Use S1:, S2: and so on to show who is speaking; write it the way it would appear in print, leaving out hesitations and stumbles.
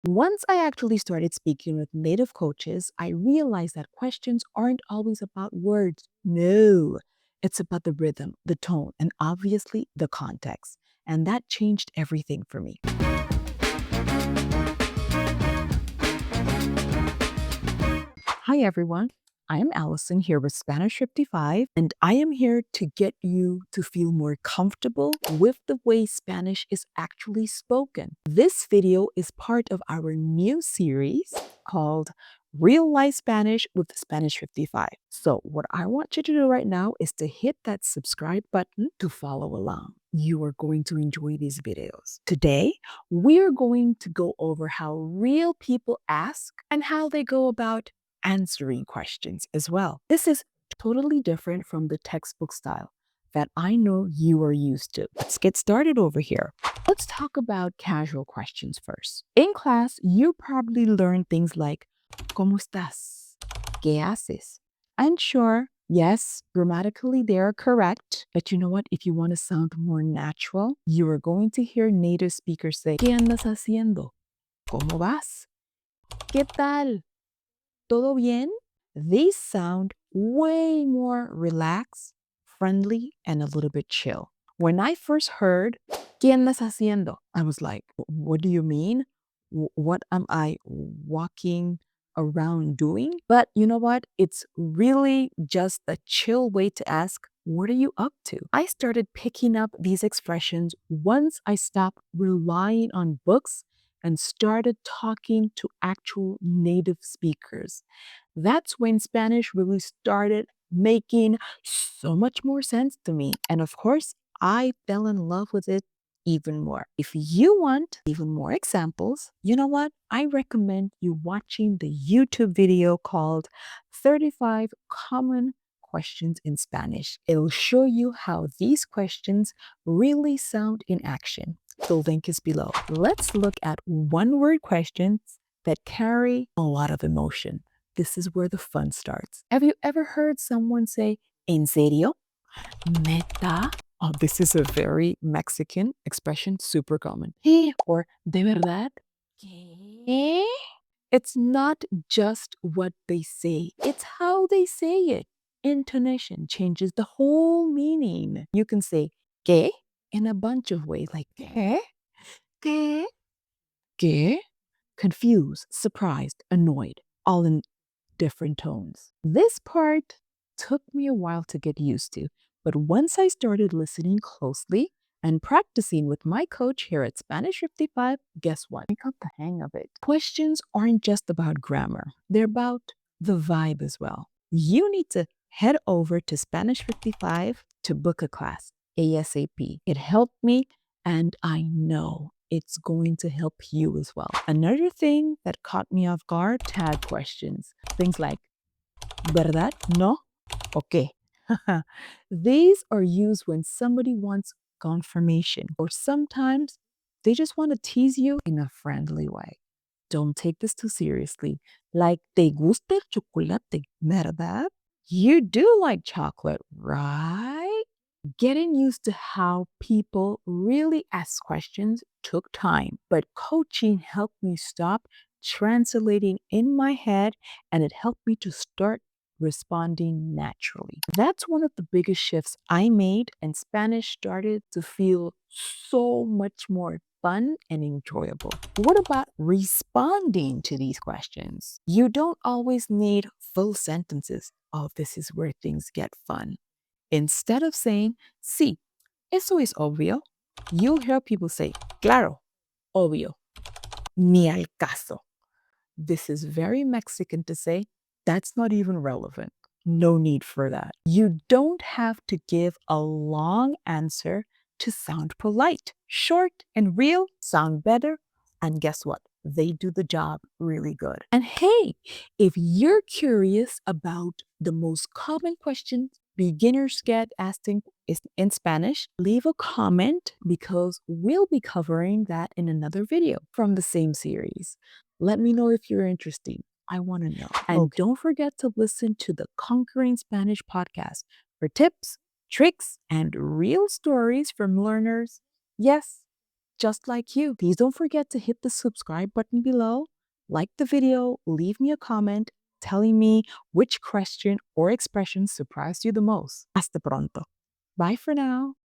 S1: Once I actually started speaking with native coaches, I realized that questions aren't always about words. No, it's about the rhythm, the tone, and obviously the context. And that changed everything for me. Hi, everyone. I am Allison here with Spanish 55, and I am here to get you to feel more comfortable with the way Spanish is actually spoken. This video is part of our new series called Real Life Spanish with Spanish 55. So, what I want you to do right now is to hit that subscribe button to follow along. You are going to enjoy these videos. Today, we are going to go over how real people ask and how they go about answering questions as well. This is totally different from the textbook style that I know you are used to. Let's get started over here. Let's talk about casual questions first. In class, you probably learn things like, ¿Cómo estás? ¿Qué haces? And sure, yes, grammatically they are correct. But you know what? If you want to sound more natural, you are going to hear native speakers say, ¿Qué andas haciendo? ¿Cómo vas? ¿Qué tal? ¿Todo bien? They sound way more relaxed, friendly, and a little bit chill. When I first heard, ¿Qué andas haciendo? I was like, what do you mean? What am I walking around doing? But you know what? It's really just a chill way to ask, what are you up to? I started picking up these expressions once I stopped relying on books and started talking to actual native speakers. That's when Spanish really started making so much more sense to me. And of course, I fell in love with it even more. If you want even more examples, you know what? I recommend you watching the YouTube video called 35 Common Questions in Spanish. It'll show you how these questions really sound in action. The link is below. Let's look at one word questions that carry a lot of emotion. This is where the fun starts. Have you ever heard someone say, ¿En serio? Neta? Oh, this is a very Mexican expression, super common. ¿Qué? Or ¿de verdad? ¿Qué? It's not just what they say, it's how they say it. Intonation changes the whole meaning. You can say ¿qué? In a bunch of ways, like ¿qué? ¿Qué? ¿Qué? Confused, surprised, annoyed, all in different tones. This part took me a while to get used to, but once I started listening closely and practicing with my coach here at Spanish 55, guess what? I got the hang of it. Questions aren't just about grammar, they're about the vibe as well. You need to head over to Spanish 55 to book a class ASAP. It helped me, and I know it's going to help you as well. Another thing that caught me off guard, tag questions. Things like, ¿verdad? ¿No? Okay. These are used when somebody wants confirmation, or sometimes they just want to tease you in a friendly way. Don't take this too seriously. Like, ¿te gusta el chocolate? ¿Verdad? You do like chocolate, right? Getting used to how people really ask questions took time, but coaching helped me stop translating in my head, and it helped me to start responding naturally. That's one of the biggest shifts I made, and Spanish started to feel so much more fun and enjoyable. What about responding to these questions? You don't always need full sentences. Oh, this is where things get fun. Instead of saying, sí, eso es obvio, you'll hear people say, claro, obvio, ni al caso. This is very Mexican to say, that's not even relevant. No need for that. You don't have to give a long answer to sound polite. Short and real sound better. And guess what? They do the job really good. And hey, if you're curious about the most common questions beginners get asked in Spanish, leave a comment because we'll be covering that in another video from the same series. Let me know if you're interested. I want to know. And don't forget to listen to the Conquering Spanish podcast for tips, tricks, and real stories from learners. Yes, just like you. Please don't forget to hit the subscribe button below, like the video, leave me a comment telling me which question or expression surprised you the most. Hasta pronto. Bye for now.